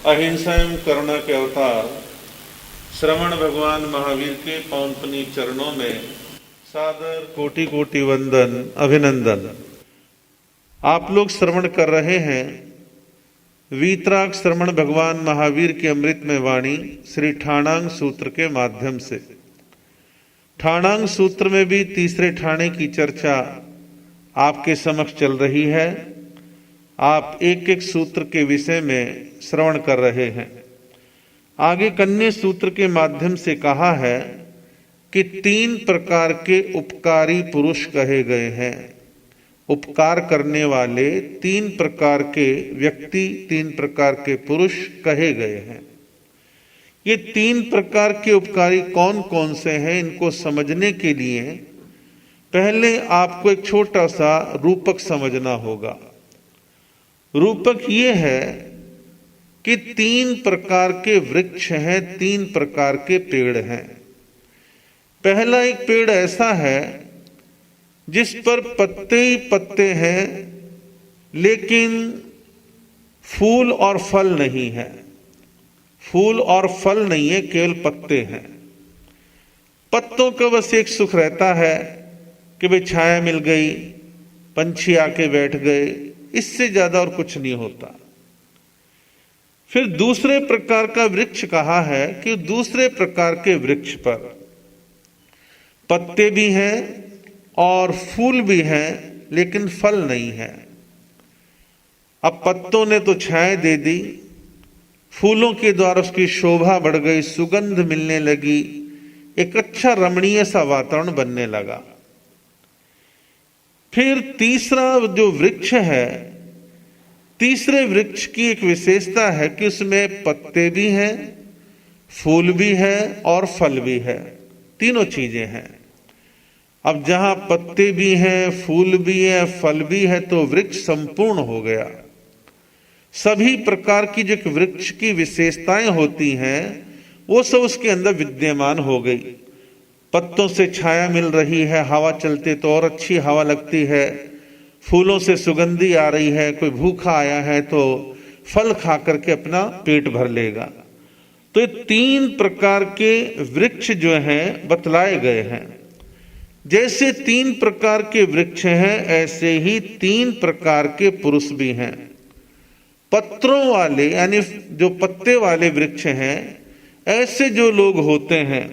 अहिंसा एवं करुणा के अवतार श्रवण भगवान महावीर के पावन पुनीत चरणों में सादर कोटि कोटि वंदन अभिनंदन। आप लोग श्रवण कर रहे हैं वीतराग श्रवण भगवान महावीर की अमृतमय वाणी श्री ठाणांग सूत्र के माध्यम से। ठाणांग सूत्र में भी तीसरे ठाणे की चर्चा आपके समक्ष चल रही है। आप एक एक सूत्र के विषय में श्रवण कर रहे हैं। आगे कन्या सूत्र के माध्यम से कहा है कि 3 प्रकार के उपकारी पुरुष कहे गए हैं। उपकार करने वाले 3 प्रकार के व्यक्ति, 3 प्रकार के पुरुष कहे गए हैं। ये 3 प्रकार के उपकारी कौन कौन से हैं, इनको समझने के लिए पहले आपको एक छोटा सा रूपक समझना होगा। रूपक ये है कि 3 प्रकार के वृक्ष हैं, 3 प्रकार के पेड़ हैं। पहला एक पेड़ ऐसा है जिस पर पत्ते ही पत्ते हैं, लेकिन फूल और फल नहीं है। फूल और फल नहीं है, केवल पत्ते हैं। पत्तों का बस एक सुख रहता है कि भाई छाया मिल गई, पंछी आके बैठ गए, इससे ज्यादा और कुछ नहीं होता। फिर दूसरे प्रकार का वृक्ष कहा है कि दूसरे प्रकार के वृक्ष पर पत्ते भी हैं और फूल भी हैं, लेकिन फल नहीं है। अब पत्तों ने तो छाया दे दी, फूलों के द्वारा उसकी शोभा बढ़ गई, सुगंध मिलने लगी, एक अच्छा रमणीय सा वातावरण बनने लगा। फिर तीसरा जो वृक्ष है, तीसरे वृक्ष की एक विशेषता है कि उसमें पत्ते भी हैं, फूल भी है और फल भी है, तीनों चीजें हैं। अब जहां पत्ते भी हैं, फूल भी है, फल भी है, तो वृक्ष संपूर्ण हो गया। सभी प्रकार की जो वृक्ष की विशेषताएं होती हैं वो सब उसके अंदर विद्यमान हो गई। पत्तों से छाया मिल रही है, हवा चलते तो और अच्छी हवा लगती है, फूलों से सुगंधी आ रही है, कोई भूखा आया है तो फल खा करके अपना पेट भर लेगा। तो ये 3 प्रकार के वृक्ष जो हैं बतलाए गए हैं। जैसे 3 प्रकार के वृक्ष हैं, ऐसे ही 3 प्रकार के पुरुष भी हैं। पत्रों वाले यानी जो पत्ते वाले वृक्ष हैं, ऐसे जो लोग होते हैं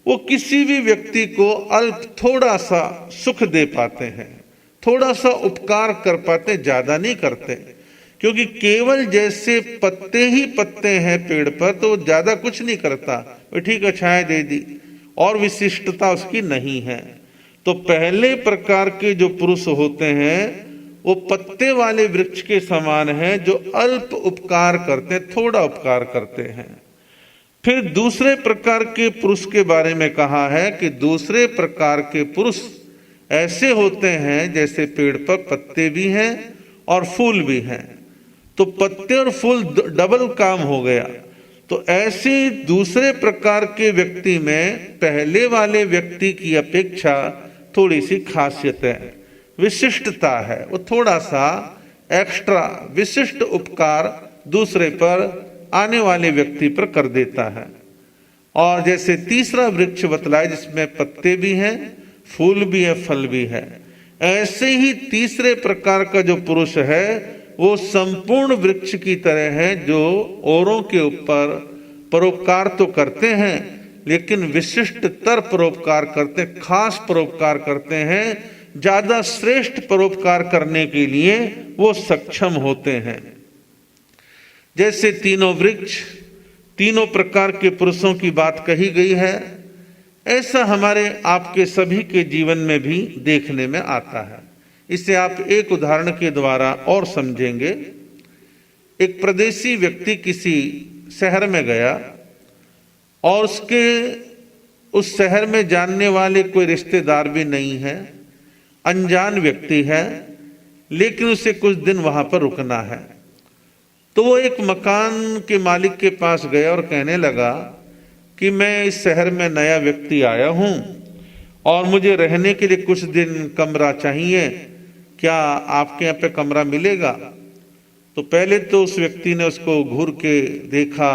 वो किसी भी व्यक्ति को अल्प थोड़ा सा सुख दे पाते हैं, थोड़ा सा उपकार कर पाते, ज्यादा नहीं करते। क्योंकि केवल जैसे पत्ते ही पत्ते हैं पेड़ पर, तो वो ज्यादा कुछ नहीं करता, वो ठीक है छाया दे दी, और विशिष्टता उसकी नहीं है। तो पहले प्रकार के जो पुरुष होते हैं वो पत्ते वाले वृक्ष के समान हैं, जो अल्प उपकार करते हैं, थोड़ा उपकार करते हैं। फिर दूसरे प्रकार के पुरुष के बारे में कहा है कि दूसरे प्रकार के पुरुष ऐसे होते हैं जैसे पेड़ पर पत्ते भी हैं और फूल भी हैं। तो पत्ते और फूल डबल काम हो गया। तो ऐसे दूसरे प्रकार के व्यक्ति में पहले वाले व्यक्ति की अपेक्षा थोड़ी सी खासियत है, विशिष्टता है। वो थोड़ा सा एक्स्ट्रा विशिष्ट उपकार दूसरे पर आने वाले व्यक्ति पर कर देता है। और जैसे तीसरा वृक्ष बतलाया जिसमें पत्ते भी हैं, फूल भी है, फल भी है, ऐसे ही तीसरे प्रकार का जो पुरुष है वो संपूर्ण वृक्ष की तरह है, जो औरों के ऊपर परोपकार तो करते हैं, लेकिन विशिष्टतर परोपकार करते, खास परोपकार करते हैं, ज्यादा श्रेष्ठ परोपकार करने के लिए वो सक्षम होते हैं। जैसे तीनों वृक्ष, तीनों प्रकार के पुरुषों की बात कही गई है, ऐसा हमारे आपके सभी के जीवन में भी देखने में आता है। इसे आप एक उदाहरण के द्वारा और समझेंगे। एक प्रदेशी व्यक्ति किसी शहर में गया और उस शहर में जानने वाले कोई रिश्तेदार भी नहीं है, अनजान व्यक्ति है, लेकिन उसे कुछ दिन वहां पर रुकना है। तो वो एक मकान के मालिक के पास गया और कहने लगा कि मैं इस शहर में नया व्यक्ति आया हूं और मुझे रहने के लिए कुछ दिन कमरा चाहिए, क्या आपके यहाँ पे कमरा मिलेगा? तो पहले तो उस व्यक्ति ने उसको घूर के देखा,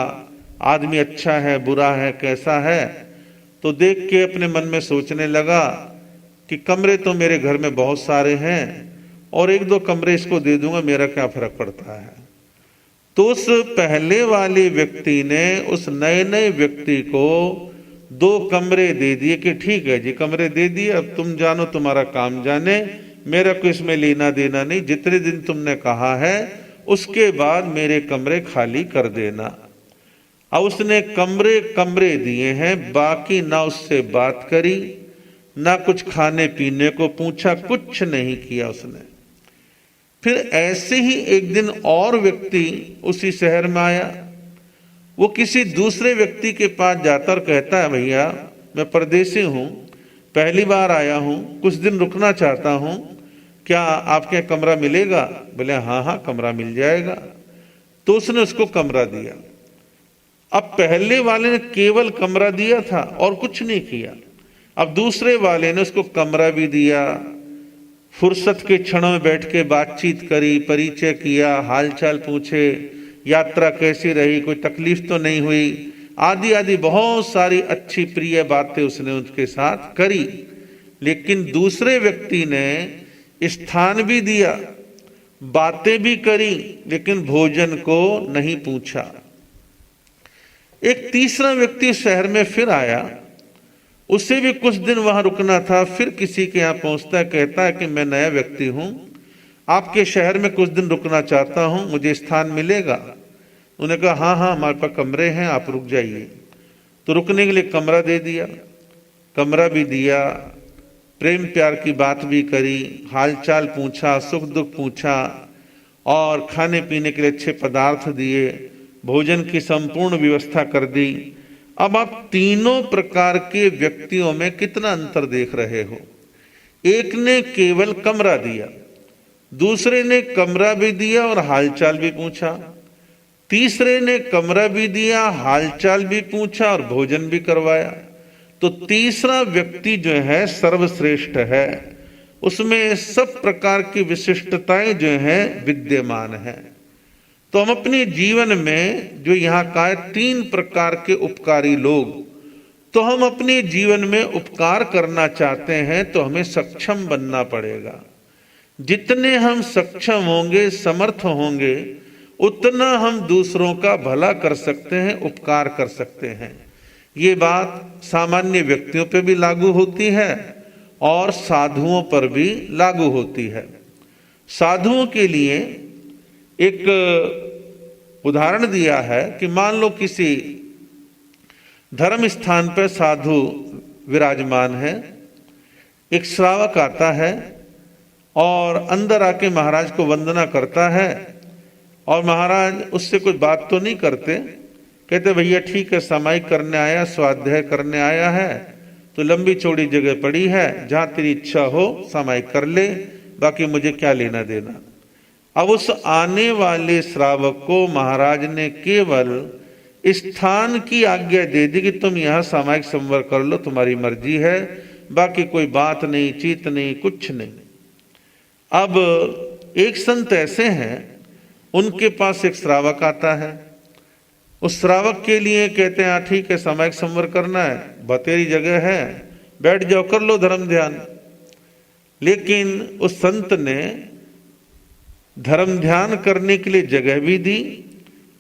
आदमी अच्छा है बुरा है कैसा है, तो देख के अपने मन में सोचने लगा कि कमरे तो मेरे घर में बहुत सारे हैं और एक दो कमरे इसको दे दूंगा, मेरा क्या फर्क पड़ता है। तो उस पहले वाले व्यक्ति ने उस नए नए व्यक्ति को 2 कमरे दे दिए कि ठीक है जी, कमरे दे दिए, अब तुम जानो, तुम्हारा काम जाने, मेरा को इसमें लेना देना नहीं, जितने दिन तुमने कहा है उसके बाद मेरे कमरे खाली कर देना। अब उसने कमरे दिए हैं, बाकी ना उससे बात करी, ना कुछ खाने पीने को पूछा, कुछ नहीं किया उसने। फिर ऐसे ही एक दिन और व्यक्ति उसी शहर में आया। वो किसी दूसरे व्यक्ति के पास जाता और कहता है, भैया मैं परदेसी हूं, पहली बार आया हूं, कुछ दिन रुकना चाहता हूं, क्या आपके यहाँ कमरा मिलेगा? बोले हाँ हाँ कमरा मिल जाएगा। तो उसने उसको कमरा दिया। अब पहले वाले ने केवल कमरा दिया था और कुछ नहीं किया। अब दूसरे वाले ने उसको कमरा भी दिया, फुर्सत के क्षणों में बैठ के बातचीत करी, परिचय किया, हालचाल पूछे, यात्रा कैसी रही, कोई तकलीफ तो नहीं हुई, आदि आदि बहुत सारी अच्छी प्रिय बातें उसने उनके साथ करी। लेकिन दूसरे व्यक्ति ने स्थान भी दिया, बातें भी करी, लेकिन भोजन को नहीं पूछा। एक तीसरा व्यक्ति शहर में फिर आया, उसे भी कुछ दिन वहां रुकना था, फिर किसी के यहां पहुंचता है, कहता है कि मैं नया व्यक्ति हूं, आपके शहर में कुछ दिन रुकना चाहता हूं, मुझे स्थान मिलेगा? उन्होंने कहा हाँ हाँ हमारे पास कमरे हैं, आप रुक जाइए। तो रुकने के लिए कमरा दे दिया, कमरा भी दिया, प्रेम प्यार की बात भी करी, हालचाल पूछा, सुख दुख पूछा और खाने पीने के लिए अच्छे पदार्थ दिए, भोजन की संपूर्ण व्यवस्था कर दी। अब आप तीनों प्रकार के व्यक्तियों में कितना अंतर देख रहे हो। एक ने केवल कमरा दिया, दूसरे ने कमरा भी दिया और हालचाल भी पूछा, तीसरे ने कमरा भी दिया, हालचाल भी पूछा और भोजन भी करवाया। तो तीसरा व्यक्ति जो है सर्वश्रेष्ठ है, उसमें सब प्रकार की विशिष्टताएं जो है विद्यमान है। तो हम अपने जीवन में जो यहाँ का 3 प्रकार के उपकारी लोग, तो हम अपने जीवन में उपकार करना चाहते हैं तो हमें सक्षम बनना पड़ेगा। जितने हम सक्षम होंगे, समर्थ होंगे, उतना हम दूसरों का भला कर सकते हैं, उपकार कर सकते हैं। ये बात सामान्य व्यक्तियों पर भी लागू होती है और साधुओं पर भी लागू होती है। साधुओं के लिए एक उदाहरण दिया है कि मान लो किसी धर्म स्थान पर साधु विराजमान है, एक श्रावक आता है और अंदर आके महाराज को वंदना करता है और महाराज उससे कुछ बात तो नहीं करते, कहते भैया ठीक है, सामायिक करने आया, स्वाध्याय करने आया है, तो लंबी चौड़ी जगह पड़ी है, जहां तेरी इच्छा हो सामायिक कर ले, बाकी मुझे क्या लेना देना। अब उस आने वाले श्रावक को महाराज ने केवल स्थान की आज्ञा दे दी कि तुम यहां सामायिक संवर कर लो, तुम्हारी मर्जी है, बाकी कोई बात नहीं, चीत नहीं, कुछ नहीं। अब एक संत ऐसे हैं, उनके पास एक श्रावक आता है, उस श्रावक के लिए कहते हैं ठीक है सामायिक संवर करना है, बतेरी जगह है, बैठ जाओ, कर लो धर्म ध्यान। लेकिन उस संत ने धर्म ध्यान करने के लिए जगह भी दी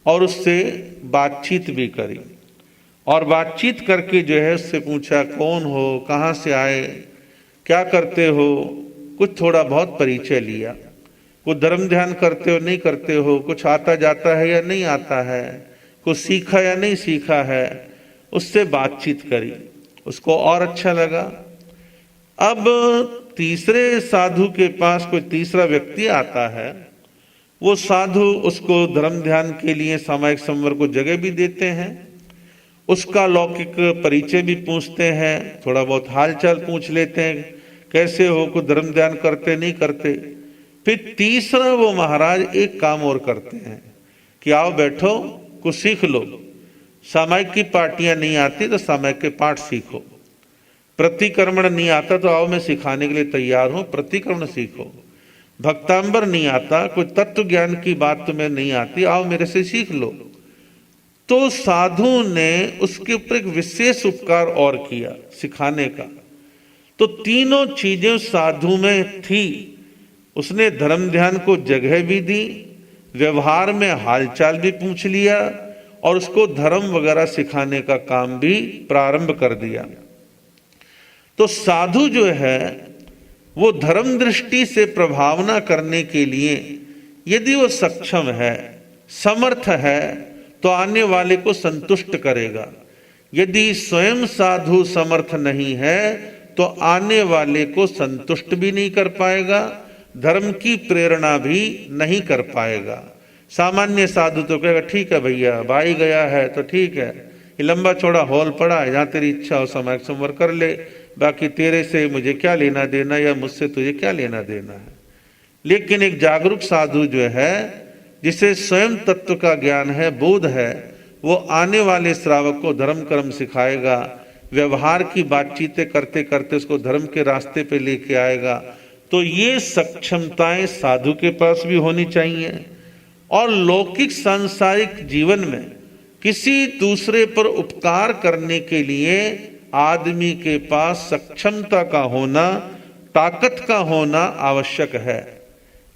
और उससे बातचीत भी करी, और बातचीत करके जो है उससे पूछा कौन हो, कहाँ से आए, क्या करते हो, कुछ थोड़ा बहुत परिचय लिया। कुछ धर्म ध्यान करते हो नहीं करते हो, कुछ आता जाता है या नहीं आता है, कुछ सीखा या नहीं सीखा है, उससे बातचीत करी, उसको और अच्छा लगा। अब तीसरे साधु के पास कोई तीसरा व्यक्ति आता है, वो साधु उसको धर्म ध्यान के लिए सामायिक संवर को जगह भी देते हैं, उसका लौकिक परिचय भी पूछते हैं, थोड़ा बहुत हालचाल पूछ लेते हैं, कैसे हो, कुछ धर्म ध्यान करते नहीं करते। फिर तीसरा वो महाराज एक काम और करते हैं कि आओ बैठो, कुछ सीख लो, सामायिक की पार्टियां नहीं आती तो सामायिक के पाठ सीखो, प्रतिक्रमण नहीं आता तो आओ मैं सिखाने के लिए तैयार हूं, प्रतिक्रमण सीखो। भक्तांबर नहीं आता, कोई तत्व ज्ञान की बात तुम्हें नहीं आती, आओ मेरे से सीख लो। तो साधु ने उसके ऊपर एक विशेष उपकार और किया सिखाने का। तो तीनों चीजें साधु में थी। उसने धर्म ध्यान को जगह भी दी, व्यवहार में हालचाल भी पूछ लिया, और उसको धर्म वगैरह सिखाने का काम भी प्रारंभ कर दिया। तो साधु जो है वो धर्म दृष्टि से प्रभावना करने के लिए यदि वो सक्षम है, समर्थ है, तो आने वाले को संतुष्ट करेगा। यदि स्वयं साधु समर्थ नहीं है तो आने वाले को संतुष्ट भी नहीं कर पाएगा, धर्म की प्रेरणा भी नहीं कर पाएगा। सामान्य साधु तो कहेगा ठीक है भैया, भाई गया है तो ठीक है, ये लंबा चौड़ा हॉल पड़ा है, जहां तेरी इच्छा हो समय संवर कर ले, बाकी तेरे से मुझे क्या लेना देना, या मुझसे तुझे क्या लेना देना है। लेकिन एक जागरूक साधु जो है, जिसे स्वयं तत्व का ज्ञान है, बोध है, वो आने वाले श्रावक को धर्म कर्म सिखाएगा, व्यवहार की बातचीतें करते करते उसको धर्म के रास्ते पे लेके आएगा। तो ये सक्षमताएं साधु के पास भी होनी चाहिए। और लौकिक सांसारिक जीवन में किसी दूसरे पर उपकार करने के लिए आदमी के पास सक्षमता का होना, ताकत का होना आवश्यक है।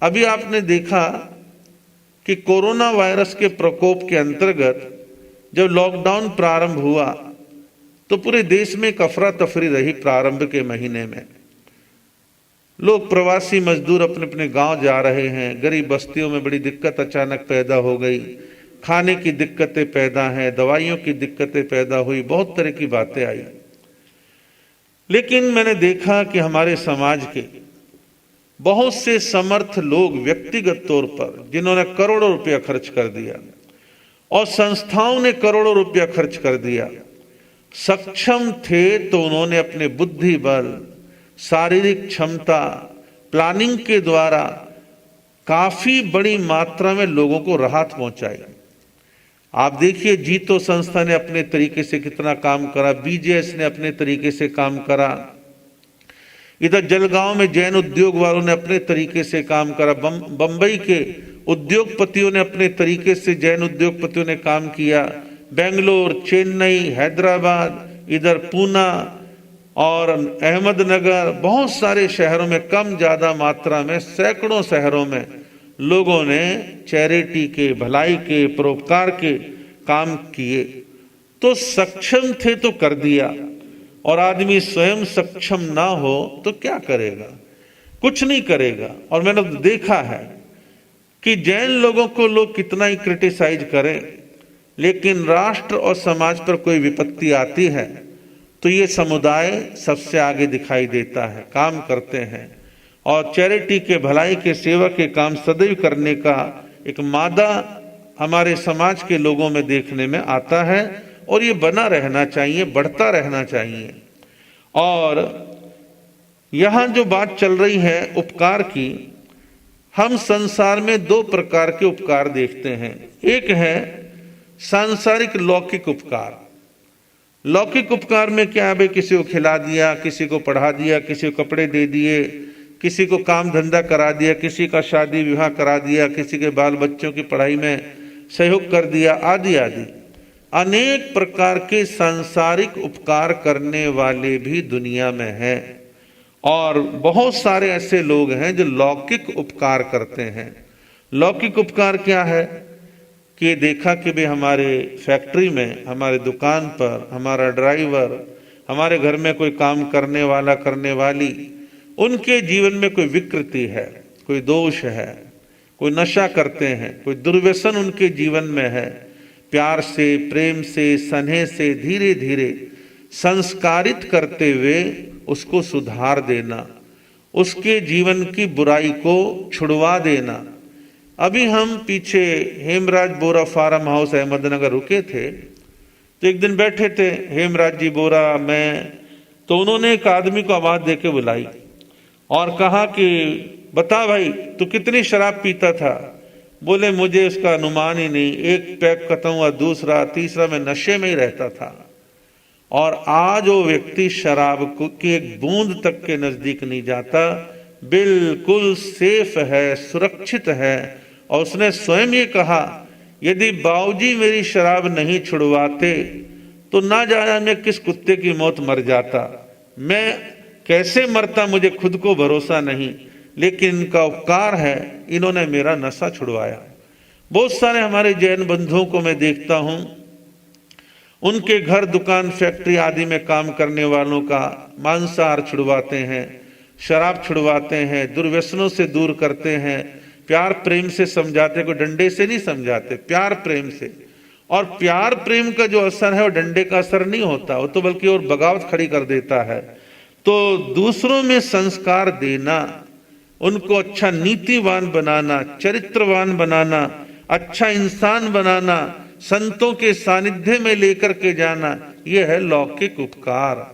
अभी आपने देखा कि कोरोना वायरस के प्रकोप के अंतर्गत जब लॉकडाउन प्रारंभ हुआ तो पूरे देश में एक अफरा तफरी रही। प्रारंभ के महीने में लोग, प्रवासी मजदूर अपने अपने गांव जा रहे हैं, गरीब बस्तियों में बड़ी दिक्कत अचानक पैदा हो गई, खाने की दिक्कतें पैदा हैं, दवाइयों की दिक्कतें पैदा हुई, बहुत तरह की बातें आई। लेकिन मैंने देखा कि हमारे समाज के बहुत से समर्थ लोग व्यक्तिगत तौर पर, जिन्होंने करोड़ों रुपया खर्च कर दिया और संस्थाओं ने करोड़ों रुपया खर्च कर दिया, सक्षम थे तो उन्होंने अपने बुद्धि बल, शारीरिक क्षमता, प्लानिंग के द्वारा काफी बड़ी मात्रा में लोगों को राहत पहुंचाई। आप देखिए, जीतो संस्था ने अपने तरीके से कितना काम करा, बीजेएस ने अपने तरीके से काम करा, इधर जलगांव में जैन उद्योग वालों ने अपने तरीके से काम करा, बंबई के उद्योगपतियों ने अपने तरीके से, जैन उद्योगपतियों ने काम किया, बेंगलोर, चेन्नई, हैदराबाद, इधर पूना और अहमदनगर, बहुत सारे शहरों में कम ज्यादा मात्रा में, सैकड़ों शहरों में लोगों ने चैरिटी के, भलाई के, परोपकार के काम किए। तो सक्षम थे तो कर दिया, और आदमी स्वयं सक्षम ना हो तो क्या करेगा? कुछ नहीं करेगा। और मैंने देखा है कि जैन लोगों को लोग कितना ही क्रिटिसाइज करें, लेकिन राष्ट्र और समाज पर कोई विपत्ति आती है तो ये समुदाय सबसे आगे दिखाई देता है, काम करते हैं, और चैरिटी के, भलाई के, सेवा के काम सदैव करने का एक मादा हमारे समाज के लोगों में देखने में आता है, और ये बना रहना चाहिए, बढ़ता रहना चाहिए। और यहां जो बात चल रही है उपकार की, हम संसार में दो प्रकार के उपकार देखते हैं। एक है सांसारिक लौकिक उपकार। लौकिक उपकार में क्या है भाई, किसी को खिला दिया, किसी को पढ़ा दिया, किसी को कपड़े दे दिए, किसी को काम धंधा करा दिया, किसी का शादी विवाह करा दिया, किसी के बाल बच्चों की पढ़ाई में सहयोग कर दिया, आदि आदि अनेक प्रकार के सांसारिक उपकार करने वाले भी दुनिया में हैं। और बहुत सारे ऐसे लोग हैं जो लौकिक उपकार करते हैं। लौकिक उपकार क्या है कि देखा कि भाई हमारे फैक्ट्री में, हमारे दुकान पर, हमारा ड्राइवर, हमारे घर में कोई काम करने वाला, करने वाली, उनके जीवन में कोई विकृति है, कोई दोष है, कोई नशा करते हैं, कोई दुर्व्यसन उनके जीवन में है। प्यार से, प्रेम से, स्नेह से धीरे धीरे संस्कारित करते हुए उसको सुधार देना, उसके जीवन की बुराई को छुड़वा देना। अभी हम पीछे हेमराज बोरा फार्म हाउस अहमदनगर रुके थे, तो एक दिन बैठे थे हेमराज जी बोरा, मैं, तो उन्होंने एक आदमी को आवाज देके बुलाई और कहा कि बता भाई तू कितनी शराब पीता था? बोले मुझे उसका अनुमान ही नहीं, एक पैक खत्म हुआ, दूसरा, तीसरा, मैं नशे में ही रहता था। और आज वो व्यक्ति शराब की एक बूंद तक के नजदीक नहीं जाता, बिल्कुल सेफ है, सुरक्षित है। और उसने स्वयं ये कहा, यदि बाबूजी मेरी शराब नहीं छुड़वाते तो ना जाने किस कुत्ते की मौत मर जाता, मैं कैसे मरता मुझे खुद को भरोसा नहीं, लेकिन इनका उपकार है, इन्होंने मेरा नशा छुड़वाया। बहुत सारे हमारे जैन बंधुओं को मैं देखता हूं, उनके घर, दुकान, फैक्ट्री आदि में काम करने वालों का मांसाहार छुड़वाते हैं, शराब छुड़वाते हैं, दुर्व्यसनों से दूर करते हैं, प्यार प्रेम से समझाते, को डंडे से नहीं समझाते, प्यार प्रेम से। और प्यार प्रेम का जो असर है वो डंडे का असर नहीं होता, वो तो बल्कि और बगावत खड़ी कर देता है। तो दूसरों में संस्कार देना, उनको अच्छा नीतिवान बनाना, चरित्रवान बनाना, अच्छा इंसान बनाना, संतों के सानिध्य में लेकर के जाना, यह है लौकिक उपकार।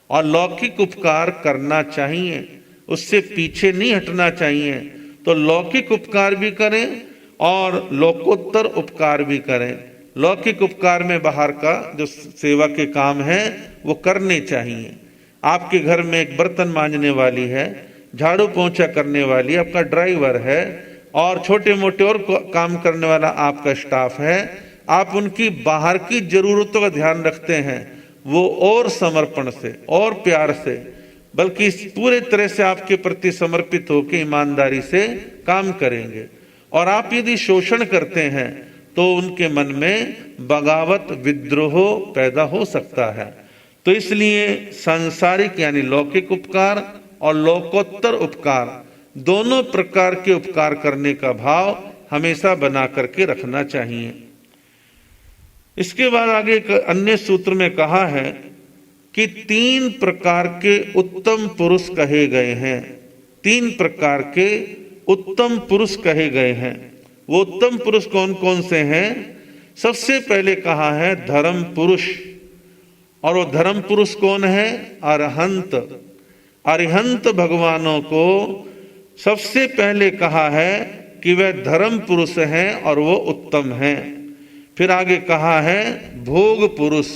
और लौकिक उपकार करना चाहिए, उससे पीछे नहीं हटना चाहिए। तो लौकिक उपकार भी करें और लोकोत्तर उपकार भी करें। लौकिक उपकार में बाहर का जो सेवा के काम है वो करने चाहिए। आपके घर में एक बर्तन मांजने वाली है, झाड़ू पोंछा करने वाली आपका ड्राइवर है, और छोटे मोटे और काम करने वाला आपका स्टाफ है, आप उनकी बाहर की जरूरतों का ध्यान रखते हैं, वो और समर्पण से और प्यार से, बल्कि पूरे तरह से आपके प्रति समर्पित होकर ईमानदारी से काम करेंगे। और आप यदि शोषण करते हैं तो उनके मन में बगावत, विद्रोह पैदा हो सकता है। तो इसलिए सांसारिक यानी लौकिक उपकार और लोकोत्तर उपकार, दोनों प्रकार के उपकार करने का भाव हमेशा बना करके रखना चाहिए। इसके बाद आगे एक अन्य सूत्र में कहा है कि 3 प्रकार के उत्तम पुरुष कहे गए हैं। 3 प्रकार के उत्तम पुरुष कहे गए हैं। वो उत्तम पुरुष कौन कौन से हैं? सबसे पहले कहा है धर्म पुरुष। और वो धर्म पुरुष कौन है? अरहंत। अरिहंत भगवानों को सबसे पहले कहा है कि वह धर्म पुरुष हैं और वो उत्तम हैं। फिर आगे कहा है भोग पुरुष,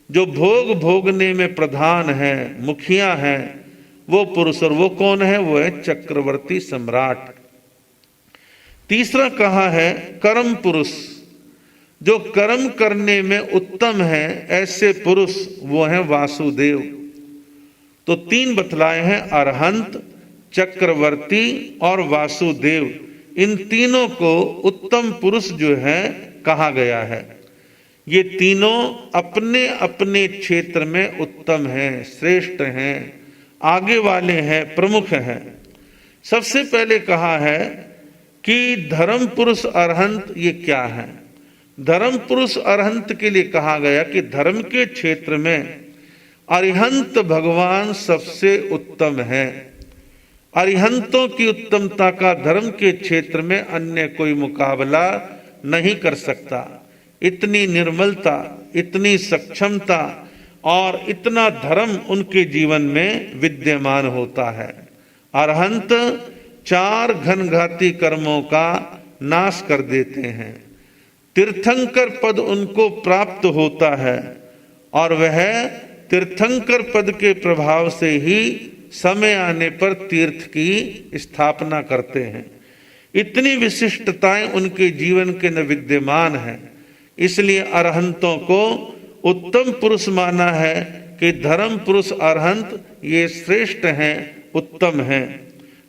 जो भोग भोगने में प्रधान है, मुखिया है, वो पुरुष। और वो कौन है? वो है चक्रवर्ती सम्राट। तीसरा कहा है कर्म पुरुष, जो कर्म करने में उत्तम है, ऐसे पुरुष वो है वासुदेव। तो 3 बतलाए हैं, अरहंत, चक्रवर्ती और वासुदेव। इन तीनों को उत्तम पुरुष जो है कहा गया है। ये तीनों अपने अपने क्षेत्र में उत्तम हैं, श्रेष्ठ हैं, आगे वाले हैं, प्रमुख हैं। सबसे पहले कहा है कि धर्म पुरुष अरहंत ये क्या है? धर्म पुरुष अरहंत के लिए कहा गया कि धर्म के क्षेत्र में अरिहंत भगवान सबसे उत्तम है। अरिहंतों की उत्तमता का धर्म के क्षेत्र में अन्य कोई मुकाबला नहीं कर सकता। इतनी निर्मलता, इतनी सक्षमता और इतना धर्म उनके जीवन में विद्यमान होता है। अरहंत 4 घनघाती कर्मों का नाश कर देते हैं। तीर्थंकर पद उनको प्राप्त होता है और वह तीर्थंकर पद के प्रभाव से ही समय आने पर तीर्थ की स्थापना करते हैं। इतनी विशिष्टताएं उनके जीवन के न विद्यमान है। इसलिए अरहंतों को उत्तम पुरुष माना है कि धर्म पुरुष अरहंत ये श्रेष्ठ हैं, उत्तम हैं।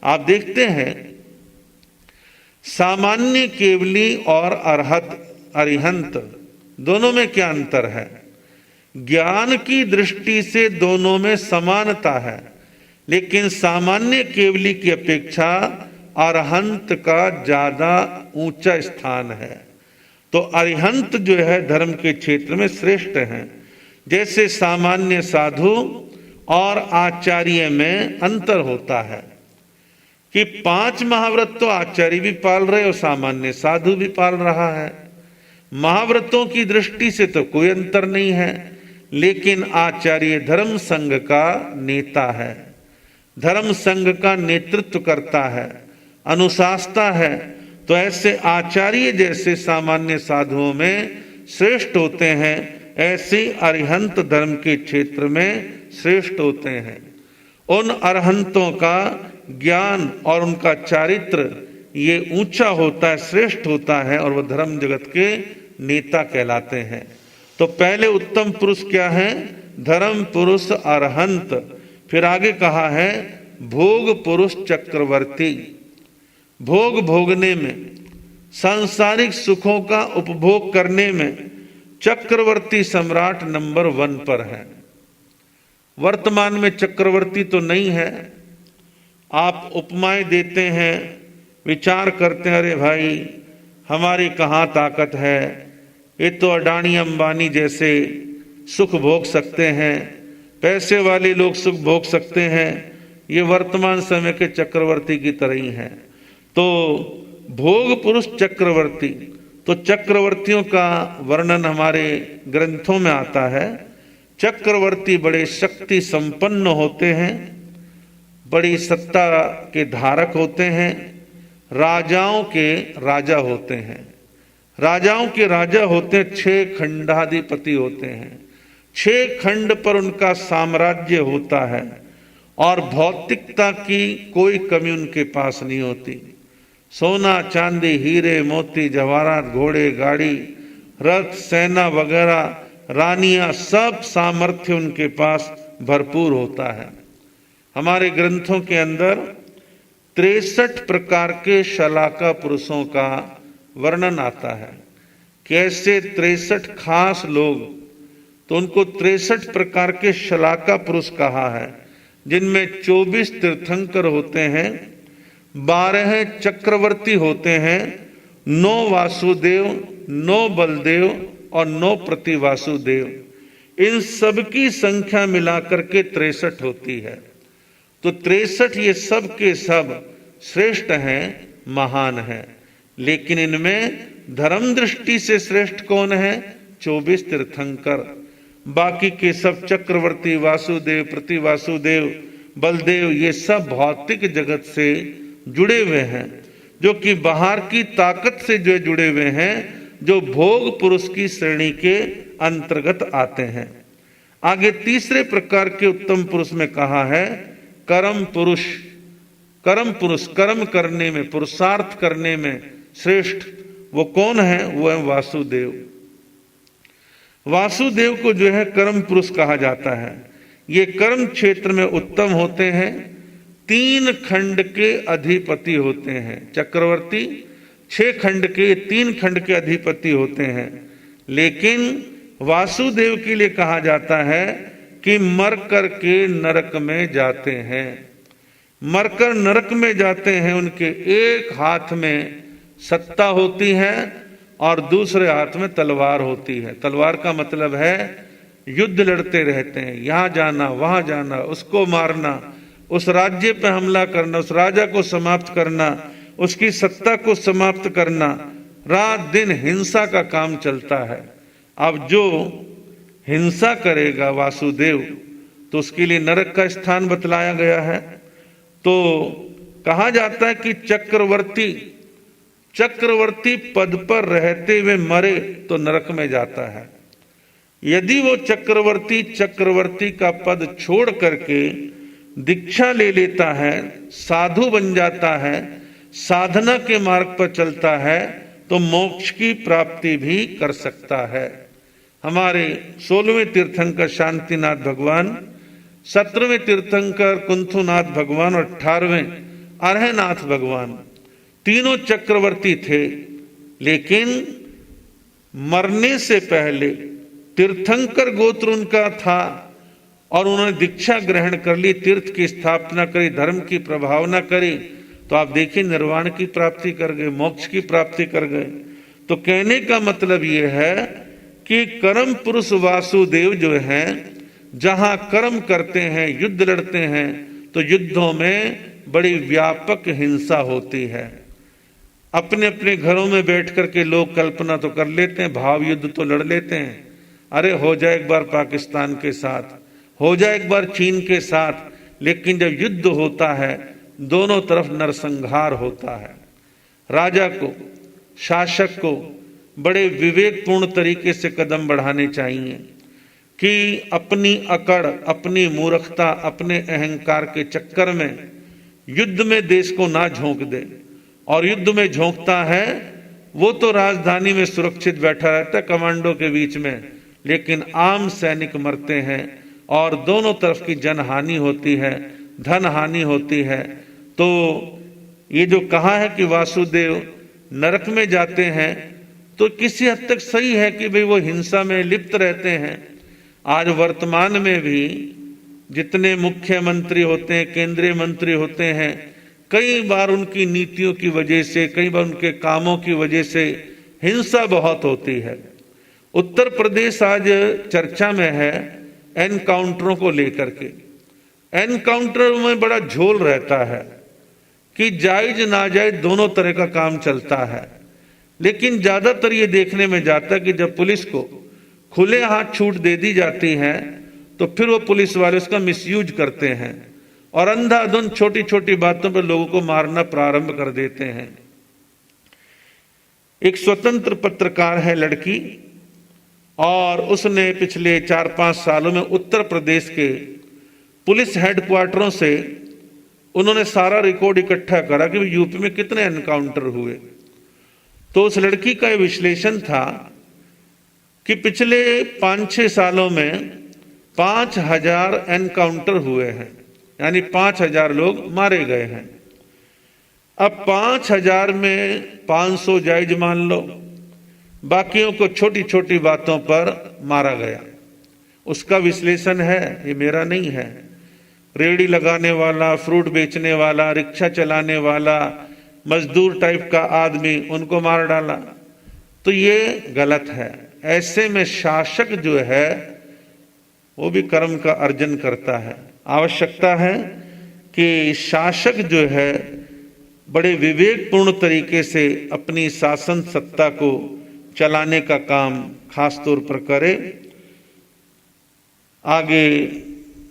आप देखते हैं सामान्य केवली और अरिहंत दोनों में क्या अंतर है? ज्ञान की दृष्टि से दोनों में समानता है, लेकिन सामान्य केवली की अपेक्षा अरहंत का ज्यादा ऊंचा स्थान है। तो अरिहंत जो है धर्म के क्षेत्र में श्रेष्ठ हैं। जैसे सामान्य साधु और आचार्य में अंतर होता है कि 5 महाव्रत तो आचार्य भी पाल रहे और सामान्य साधु भी पाल रहा है। महाव्रतों की दृष्टि से तो कोई अंतर नहीं है, लेकिन आचार्य धर्म संघ का नेता है, धर्म संघ का नेतृत्व करता है, अनुशासता है। तो ऐसे आचार्य जैसे सामान्य साधुओं में श्रेष्ठ होते हैं, ऐसे अरिहंत धर्म के क्षेत्र में श्रेष्ठ होते हैं। उन अरहंतों का ज्ञान और उनका चारित्र ये ऊंचा होता है, श्रेष्ठ होता है, और वह धर्म जगत के नेता कहलाते हैं। तो पहले उत्तम पुरुष क्या है? धर्म पुरुष अरहंत। फिर आगे कहा है भोग पुरुष चक्रवर्ती। भोग भोगने में, सांसारिक सुखों का उपभोग करने में चक्रवर्ती सम्राट नंबर 1 पर है। वर्तमान में चक्रवर्ती तो नहीं है। आप उपमाएं देते हैं, विचार करते हैं, अरे भाई हमारी कहाँ ताकत है, ये तो अडानी अंबानी जैसे सुख भोग सकते हैं, पैसे वाले लोग सुख भोग सकते हैं, ये वर्तमान समय के चक्रवर्ती की तरह ही है। तो भोग पुरुष चक्रवर्ती, तो चक्रवर्तियों का वर्णन हमारे ग्रंथों में आता है। चक्रवर्ती बड़े शक्ति संपन्न होते हैं, बड़ी सत्ता के धारक होते हैं, राजाओं के राजा होते हैं। राजाओं के राजा होते हैं, 6 खंडाधिपति होते हैं, 6 खंड पर उनका साम्राज्य होता है, और भौतिकता की कोई कमी उनके पास नहीं होती। सोना चांदी हीरे मोती जवाहरात घोड़े गाड़ी रथ सेना वगैरह रानियां सब सामर्थ्य उनके पास भरपूर होता है। हमारे ग्रंथों के अंदर 63 प्रकार के शलाका पुरुषों का वर्णन आता है। कैसे 63 खास लोग, तो उनको 63 प्रकार के शलाका पुरुष कहा है, जिनमें 24 तीर्थंकर होते हैं, 12 चक्रवर्ती होते हैं, 9 वासुदेव, 9 बलदेव और 9 प्रतिवासुदेव। इन सब की संख्या मिलाकर के 63 होती है। तो 63 ये सब के सब श्रेष्ठ हैं, महान हैं। लेकिन इनमें धर्म दृष्टि से श्रेष्ठ कौन है? 24 तीर्थंकर। बाकी के सब चक्रवर्ती, वासुदेव, प्रतिवासुदेव, बलदेव, ये सब भौतिक जगत से जुड़े हुए हैं, जो कि बाहर की ताकत से जो जुड़े हुए हैं, जो भोग पुरुष की श्रेणी के अंतर्गत आते हैं। आगे तीसरे प्रकार के उत्तम पुरुष में कहा है कर्म पुरुष। कर्म पुरुष, कर्म करने में, पुरुषार्थ करने में श्रेष्ठ वो कौन है? वो है वासुदेव। वासुदेव को जो है कर्म पुरुष कहा जाता है। ये कर्म क्षेत्र में उत्तम होते हैं, 3 खंड के अधिपति होते हैं। चक्रवर्ती 6 खंड के, 3 खंड के अधिपति होते हैं। लेकिन वासुदेव के लिए कहा जाता है कि मर कर के नरक में जाते हैं। मरकर नरक में जाते हैं। उनके एक हाथ में सत्ता होती है और दूसरे हाथ में तलवार होती है। तलवार का मतलब है युद्ध लड़ते रहते हैं, यहां जाना वहां जाना, उसको मारना, उस राज्य पे हमला करना, उस राजा को समाप्त करना, उसकी सत्ता को समाप्त करना। रात दिन हिंसा का काम चलता है। अब जो हिंसा करेगा वासुदेव, तो उसके लिए नरक का स्थान बतलाया गया है। तो कहा जाता है कि चक्रवर्ती पद पर रहते हुए मरे तो नरक में जाता है। यदि वो चक्रवर्ती का पद छोड़ करके दीक्षा ले लेता है, साधु बन जाता है, साधना के मार्ग पर चलता है, तो मोक्ष की प्राप्ति भी कर सकता है। हमारे 16वें तीर्थंकर शांतिनाथ भगवान, 17वें तीर्थंकर कुंथुनाथ भगवान और 18वें अरहनाथ भगवान, तीनों चक्रवर्ती थे। लेकिन मरने से पहले तीर्थंकर गोत्र उनका था और उन्होंने दीक्षा ग्रहण कर ली, तीर्थ की स्थापना करी, धर्म की प्रभावना करी, तो आप देखिए निर्वाण की प्राप्ति कर गए, मोक्ष की प्राप्ति कर गए। तो कहने का मतलब यह है कि कर्म पुरुष वासुदेव जो हैं, जहां कर्म करते हैं, युद्ध लड़ते हैं, तो युद्धों में बड़ी व्यापक हिंसा होती है। अपने अपने घरों में बैठ करके लोग कल्पना तो कर लेते हैं, भाव युद्ध तो लड़ लेते हैं, अरे हो जाए एक बार पाकिस्तान के साथ, हो जाए एक बार चीन के साथ। लेकिन जब युद्ध होता है, दोनों तरफ नरसंहार होता है। राजा को, शासक को बड़े विवेकपूर्ण तरीके से कदम बढ़ाने चाहिए कि अपनी अकड़, अपनी मूर्खता, अपने अहंकार के चक्कर में युद्ध में देश को ना झोंक दे, और युद्ध में झोंकता है वो तो राजधानी में सुरक्षित बैठा रहता है कमांडो के बीच में, लेकिन आम सैनिक मरते हैं और दोनों तरफ की जनहानि होती है, धन हानि होती है। तो ये जो कहा है कि वासुदेव नरक में जाते हैं, तो किसी हद तक सही है कि भाई वो हिंसा में लिप्त रहते हैं। आज वर्तमान में भी जितने मुख्यमंत्री होते हैं, केंद्रीय मंत्री होते हैं, कई बार उनकी नीतियों की वजह से, कई बार उनके कामों की वजह से हिंसा बहुत होती है। उत्तर प्रदेश आज चर्चा में है एनकाउंटरों को लेकर के। एनकाउंटर में बड़ा झोल रहता है कि जायज नाजायज दोनों तरह का काम चलता है, लेकिन ज्यादातर ये देखने में जाता है कि जब पुलिस को खुले हाथ छूट दे दी जाती है तो फिर वो पुलिस वाले उसका मिसयूज करते हैं और अंधाधुंध छोटी छोटी बातों पर लोगों को मारना प्रारंभ कर देते हैं। एक स्वतंत्र पत्रकार है लड़की, और उसने पिछले 4-5 सालों में उत्तर प्रदेश के पुलिस हेडक्वार्टरों से उन्होंने सारा रिकॉर्ड इकट्ठा करा कि यूपी में कितने एनकाउंटर हुए। तो उस लड़की का विश्लेषण था कि पिछले 5-6 सालों में 5000 एनकाउंटर हुए हैं, यानी 5000 लोग मारे गए हैं। अब 5000 में 500 जायज मान लो, बाकियों को छोटी छोटी बातों पर मारा गया। उसका विश्लेषण है, ये मेरा नहीं है। रेहड़ी लगाने वाला, फ्रूट बेचने वाला, रिक्शा चलाने वाला, मजदूर टाइप का आदमी, उनको मार डाला। तो ये गलत है। ऐसे में शासक जो है वो भी कर्म का अर्जन करता है। आवश्यकता है कि शासक जो है बड़े विवेकपूर्ण तरीके से अपनी शासन सत्ता को चलाने का काम खास तौर पर करे। आगे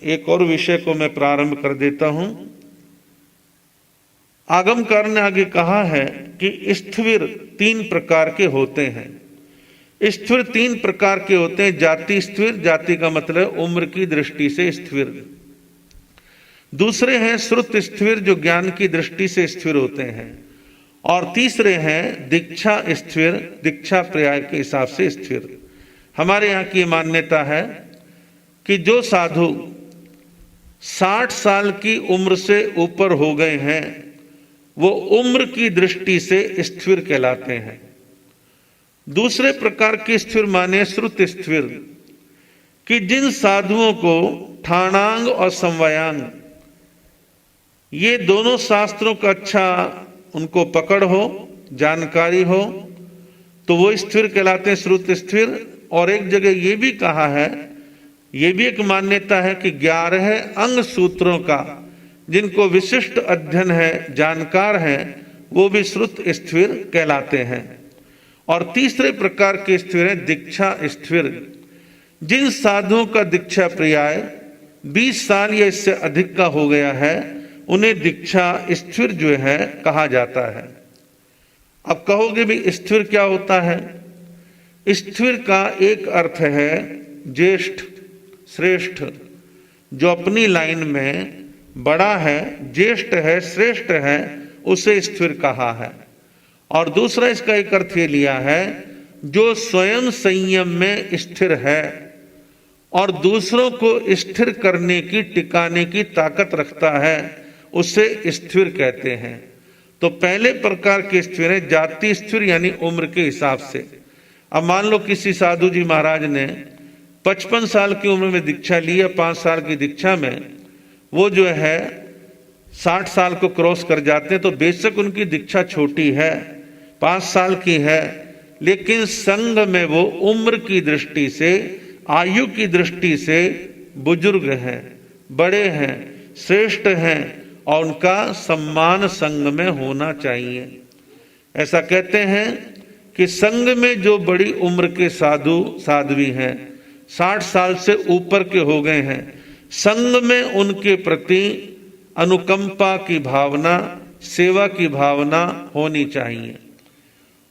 एक और विषय को मैं प्रारंभ कर देता हूं। आगमकार ने आगे कहा है कि स्थिर 3 प्रकार के होते हैं। स्थिर 3 प्रकार के होते हैं। जाति स्थिर, जाति का मतलब उम्र की दृष्टि से स्थिर। दूसरे हैं श्रुत स्थिर, जो ज्ञान की दृष्टि से स्थिर होते हैं। और तीसरे हैं दीक्षा स्थिर, दीक्षा पर्याय के हिसाब से स्थिर। हमारे यहाँ की मान्यता है कि जो साधु 60 साल की उम्र से ऊपर हो गए हैं वो उम्र की दृष्टि से स्थिर कहलाते हैं। दूसरे प्रकार के स्थिर माने श्रुत स्थिर, कि जिन साधुओं को ठाणांग और समवायांग ये दोनों शास्त्रों का अच्छा उनको पकड़ हो, जानकारी हो, तो वो स्थिर कहलाते हैं, श्रुत स्थिर। और एक जगह ये भी कहा है, ये भी एक मान्यता है कि 11 अंग सूत्रों का जिनको विशिष्ट अध्ययन है, जानकार है, वो भी श्रुत स्थिर कहलाते हैं। और तीसरे प्रकार के स्थिर है दीक्षा स्थिर, जिन साधुओं का दीक्षा पर्याय 20 साल या इससे अधिक का हो गया है उन्हें दीक्षा स्थिर जो है कहा जाता है। अब कहोगे भी स्थिर क्या होता है? स्थिर का एक अर्थ है ज्येष्ठ, श्रेष्ठ, जो अपनी लाइन में बड़ा है, ज्येष्ठ है, श्रेष्ठ है, उसे स्थिर कहा है। और दूसरा इसका एक अर्थ ये लिया है जो स्वयं संयम में स्थिर है और दूसरों को स्थिर करने की, टिकाने की ताकत रखता है, उसे स्थिर कहते हैं। तो पहले प्रकार के स्थिर है जाति स्थिर, यानी उम्र के हिसाब से। अब मान लो किसी साधु जी महाराज ने 55 साल की उम्र में दीक्षा ली है, 5 साल की दीक्षा में वो जो है 60 साल को क्रॉस कर जाते हैं, तो बेशक उनकी दीक्षा छोटी है, 5 साल की है, लेकिन संघ में वो उम्र की दृष्टि से, आयु की दृष्टि से बुजुर्ग हैं, बड़े हैं, श्रेष्ठ हैं और उनका सम्मान संघ में होना चाहिए। ऐसा कहते हैं कि संघ में जो बड़ी उम्र के साधु साध्वी हैं, 60 साल से ऊपर के हो गए हैं, संघ में उनके प्रति अनुकंपा की भावना, सेवा की भावना होनी चाहिए।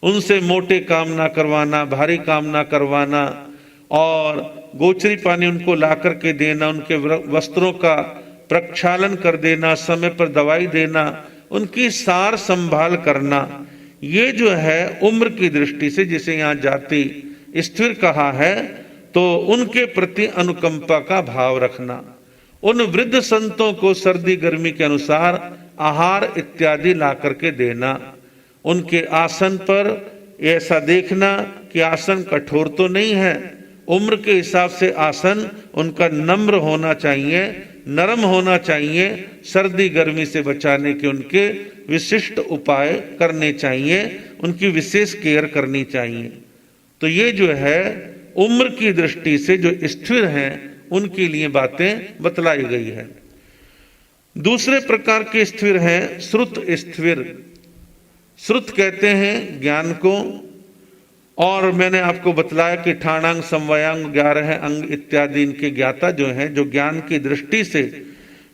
उनसे मोटे काम ना करवाना, भारी काम ना करवाना और गोचरी पानी उनको ला करके देना, उनके वस्त्रों का प्रक्षालन कर देना, समय पर दवाई देना, उनकी सार संभाल करना, ये जो है उम्र की दृष्टि से, जिसे यहाँ जाति स्थिर कहा है, तो उनके प्रति अनुकंपा का भाव रखना। उन वृद्ध संतों को सर्दी गर्मी के अनुसार आहार इत्यादि ला करके देना। उनके आसन पर ऐसा देखना कि आसन कठोर तो नहीं है, उम्र के हिसाब से आसन उनका नम्र होना चाहिए, नरम होना चाहिए। सर्दी गर्मी से बचाने के उनके विशिष्ट उपाय करने चाहिए, उनकी विशेष केयर करनी चाहिए। तो ये जो है उम्र की दृष्टि से जो स्थिर हैं उनके लिए बातें बतलाई गई है। दूसरे प्रकार के स्थिर हैं श्रुत स्थिर। श्रुत कहते हैं ज्ञान को, और मैंने आपको बतलाया कि ठाणांग समवायांग 11 अंग इत्यादि इनके ज्ञाता जो हैं, जो ज्ञान की दृष्टि से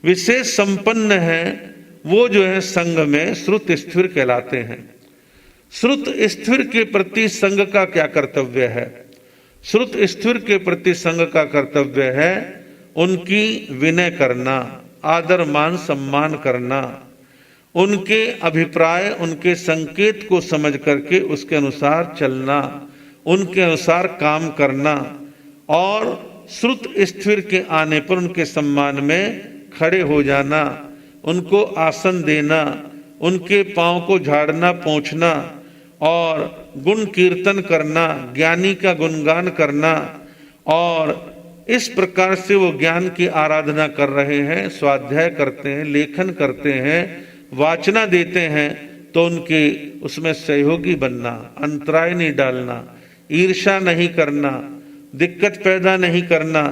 विशेष संपन्न हैं, वो जो है संघ में श्रुत स्थिर कहलाते हैं। श्रुत स्थिर के प्रति संघ का क्या कर्तव्य है? श्रुत स्थिर के प्रति संघ का कर्तव्य है उनकी विनय करना, आदर मान सम्मान करना, उनके अभिप्राय, उनके संकेत को समझ करके उसके अनुसार चलना, उनके अनुसार काम करना, और श्रुत स्थिर के आने पर उनके सम्मान में खड़े हो जाना, उनको आसन देना, उनके पांव को झाड़ना पोंछना, और गुण कीर्तन करना, ज्ञानी का गुणगान करना, और इस प्रकार से वो ज्ञान की आराधना कर रहे हैं, स्वाध्याय करते हैं, लेखन करते हैं, वाचना देते हैं, तो उनके उसमें सहयोगी बनना, अंतराय नहीं डालना, ईर्ष्या नहीं करना, दिक्कत पैदा नहीं करना।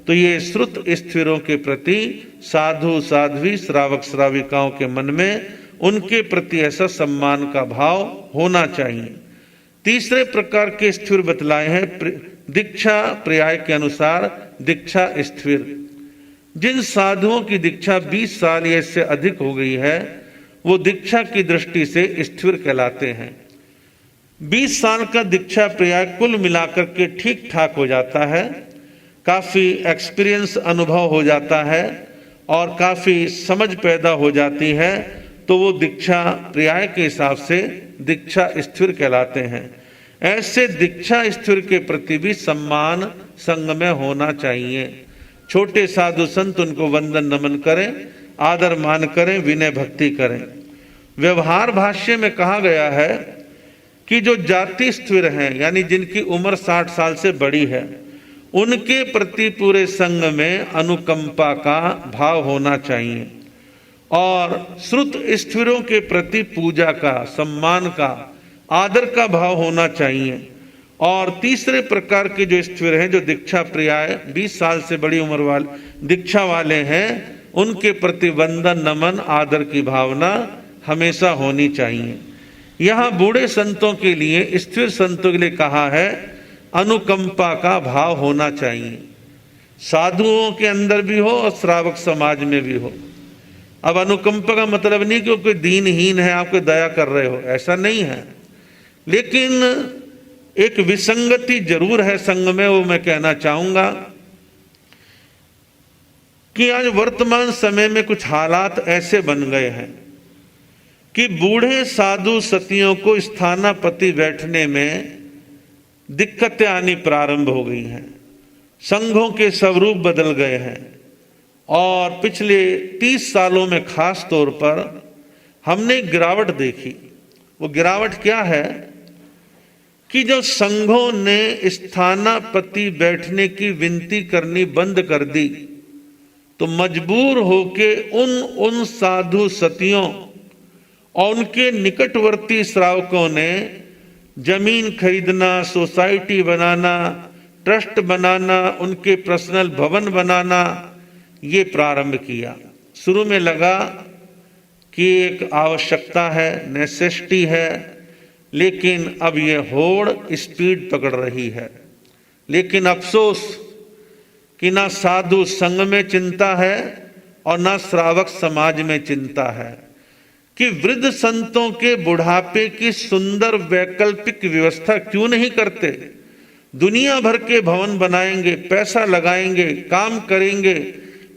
तो ये श्रुत स्थिरों के प्रति साधु साध्वी श्रावक श्राविकाओं के मन में उनके प्रति ऐसा सम्मान का भाव होना चाहिए। तीसरे प्रकार के स्थिर बतलाए हैं दीक्षा पर्याय के अनुसार दीक्षा स्थिर। जिन साधुओं की दीक्षा 20 साल या इससे अधिक हो गई है, वो दीक्षा की दृष्टि से स्थिर कहलाते हैं। 20 साल का दीक्षा पर्याय कुल मिलाकर के ठीक ठाक हो जाता है, काफी एक्सपीरियंस अनुभव हो जाता है और काफी समझ पैदा हो जाती है, तो वो दीक्षा पर्याय के हिसाब से दीक्षा स्थिर कहलाते हैं। ऐसे दीक्षा स्थिर के प्रति भी सम्मान संग में होना चाहिए। छोटे साधु संत उनको वंदन नमन करें, आदर मान करें, विनय भक्ति करें। व्यवहार भाष्य में कहा गया है कि जो जाति स्थिर हैं, यानी जिनकी उम्र 60 साल से बड़ी है, उनके प्रति पूरे संघ में अनुकंपा का भाव होना चाहिए, और श्रुत स्थिरों के प्रति पूजा का, सम्मान का, आदर का भाव होना चाहिए। और तीसरे प्रकार के जो स्थिर हैं, जो दीक्षा पर्याय 20 साल से बड़ी उम्र वाले दीक्षा वाले हैं, उनके प्रति वंदन नमन आदर की भावना हमेशा होनी चाहिए। यहाँ बूढ़े संतों के लिए, स्थिर संतों के लिए कहा है अनुकंपा का भाव होना चाहिए। साधुओं के अंदर भी हो और श्रावक समाज में भी हो। अब अनुकंपा का मतलब नहीं कि कोई दीनहीन है आपको दया कर रहे हो, ऐसा नहीं है, लेकिन एक विसंगति जरूर है संग में। वो मैं कहना चाहूंगा कि आज वर्तमान समय में कुछ हालात ऐसे बन गए हैं कि बूढ़े साधु सतियों को स्थानापति बैठने में दिक्कतें आनी प्रारंभ हो गई हैं। संघों के स्वरूप बदल गए हैं, और पिछले 30 सालों में खास तौर पर हमने गिरावट देखी। वो गिरावट क्या है कि जब संघों ने स्थानापति बैठने की विनती करनी बंद कर दी, तो मजबूर होके उन साधु सतियों और उनके निकटवर्ती श्रावकों ने जमीन खरीदना, सोसाइटी बनाना, ट्रस्ट बनाना, उनके पर्सनल भवन बनाना, ये प्रारंभ किया। शुरू में लगा कि एक आवश्यकता है, नेसेसिटी है, लेकिन अब ये होड़ स्पीड पकड़ रही है। लेकिन अफसोस कि ना साधु संघ में चिंता है और ना श्रावक समाज में चिंता है कि वृद्ध संतों के बुढ़ापे की सुंदर वैकल्पिक व्यवस्था क्यों नहीं करते। दुनिया भर के भवन बनाएंगे, पैसा लगाएंगे, काम करेंगे,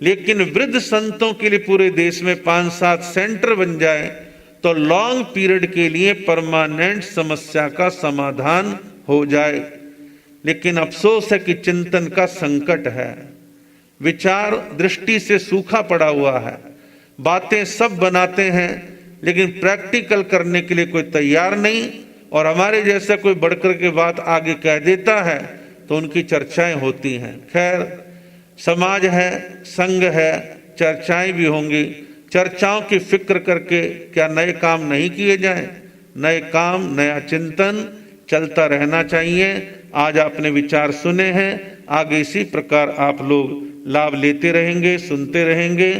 लेकिन वृद्ध संतों के लिए पूरे देश में 5-7 सेंटर बन जाए तो लॉन्ग पीरियड के लिए परमानेंट समस्या का समाधान हो जाए। लेकिन अफसोस है कि चिंतन का संकट है, विचार दृष्टि से सूखा पड़ा हुआ है। बातें सब बनाते हैं लेकिन प्रैक्टिकल करने के लिए कोई तैयार नहीं, और हमारे जैसा कोई बढ़कर के बात आगे कह देता है तो उनकी चर्चाएं होती हैं। खैर, समाज है, संघ है, चर्चाएं भी होंगी। चर्चाओं की फिक्र करके क्या नए काम नहीं किए जाएं? नए काम, नया चिंतन चलता रहना चाहिए। आज आपने विचार सुने हैं, आगे इसी प्रकार आप लोग लाभ लेते रहेंगे, सुनते रहेंगे।